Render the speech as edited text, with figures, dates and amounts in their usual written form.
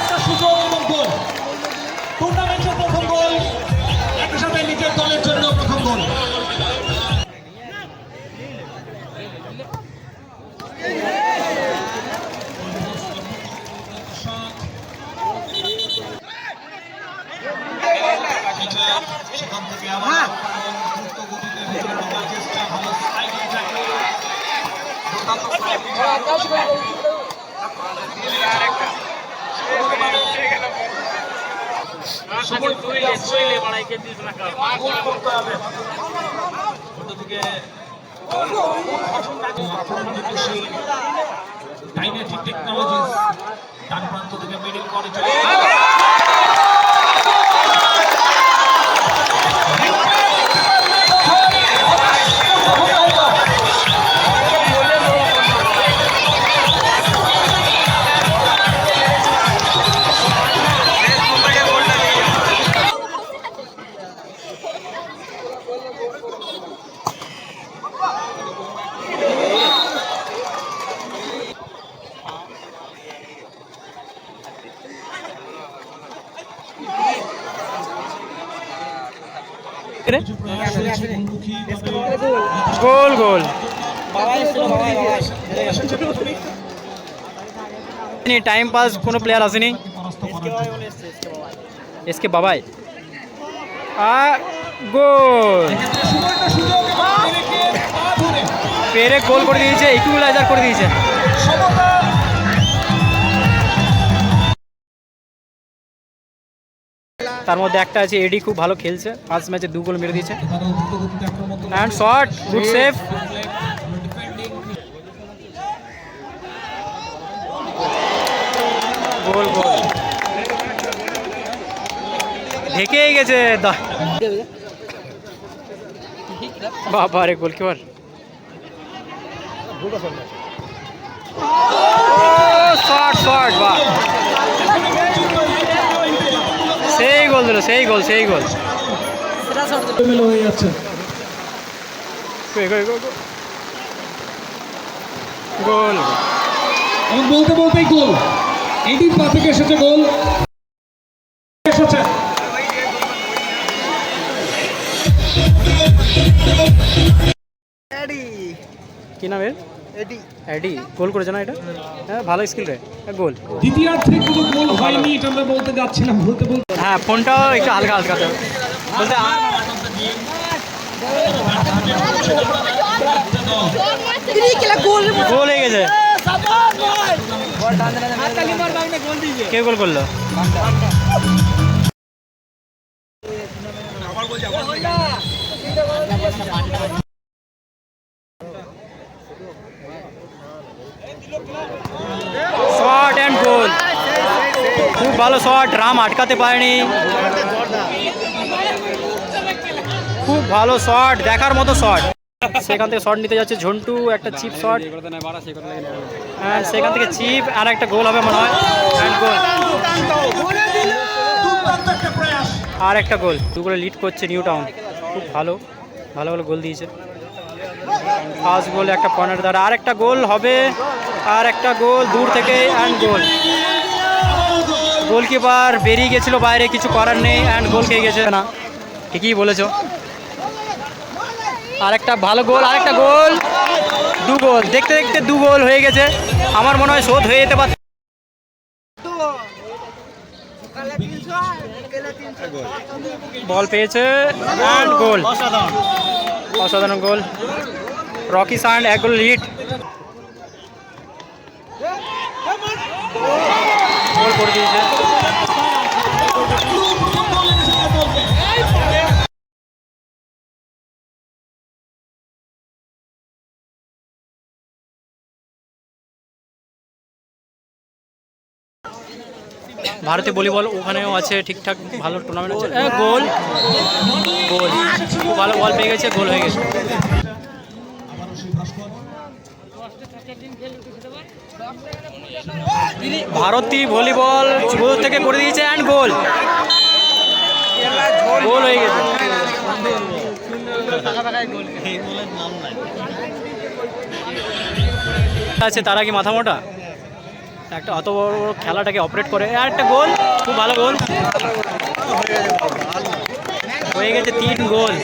একটা সুযোগ এবং গোল, টুর্নামেন্টের প্রথম গোল, একই সাথে নিজের দলের জন্য প্রথম গোল। সেখান থেকে আবার দ্রুত গতিতে চেষ্টা, ভালো স্লাইডিং ট্যাকল, ডাইনামিক টেকনোলজিস ডান প্রান্ত থেকে মিডল করে চলে গোল গোল টাইম পাস কোনো প্লেয়ার আসেনি এসকে বাবাই গোল পেরে গোল করে দিয়েছে, ইকুয়ালাইজার করে দিয়েছে। তার মধ্যে একটা আছে এডি, খুব ভালো খেলছে, ফার্স্ট ম্যাচে 2 গোল মেরে দিয়েছে। And shot, good save. Goal goal ঢেকেই গেছে বাবা রে, গোলকিপার শট শট, বাহ সেই গোল দিল, সেই গোল সেই গোল। হয়ে যাচ্ছে গোল এবং বলতে বলতেই গোল, এডির পা থেকে এসেছে গোল, এসেছে কি নাম এর? এডি। এডি গোল করেছে না এটা? হ্যাঁ ভালো স্কিল রে, গোল। দ্বিতীয়ার্ধে কোনো গোল হয়নি, এটা আমরা বলতে যাচ্ছিলাম, বলতে বলতে হ্যাঁ ফোনটাও একটু হালকা হালকা বলতে গোল হয়ে গেছে। কে গোল করলো? শট অ্যান্ড গোল, খুব ভালো শট, রাম আটকাতে পারেনি। খুব ভালো শট, দেখার মতো শট। সেখান থেকে শট নিতে যাচ্ছে ঝন্টু, একটা চিপ শট, সেখান থেকে চিপ, আর একটা গোল হবে মনে হয়। অ্যান্ড গোল, আর একটা গোল, 2 গোলে লিড করছে নিউ টাউন। খুব ভালো ভালো ভালো গোল দিয়েছে। ফার্স্ট গোল একটা কর্নার দ্বারা, আর একটা গোল হবে, আর একটা গোল দূর থেকে, অ্যান্ড গোল। গোলকিপার বেরিয়ে গেছিল বাইরে, কিছু করার নেই, অ্যান্ড গোল খেয়ে গেছে। না ঠিকই বলেছো, আর একটা ভালো গোল, আর একটা গোল, 2 গোল। দেখতে দেখতে 2 গোল হয়ে গেছে, আমার মনে হয় শোধ হয়ে যেতে পারে। বল পেয়েছে, অ্যান্ড গোল, অসাধারণ গোল। রকি সান্ড 1 গোল লিড, গোল করে দিয়েছে। ভারতীয় ভলিবল ওখানেও আছে, ঠিকঠাক ভালো টুর্নামেন্ট আছে। গোল গোল, খুব ভালো বল পেয়ে গেছে, গোল হয়ে গেছে। ভারতী ভলিবল শুরু থেকে করে দিয়েছে, অ্যান্ড গোল, গোল হয়ে গেছে। আছে তারা কি মাথা মোটা, একটা অত বড় বড় খেলাটাকে অপারেট করে। আর একটা গোল, খুব ভালো গোল হয়ে গেছে, 3 গোল।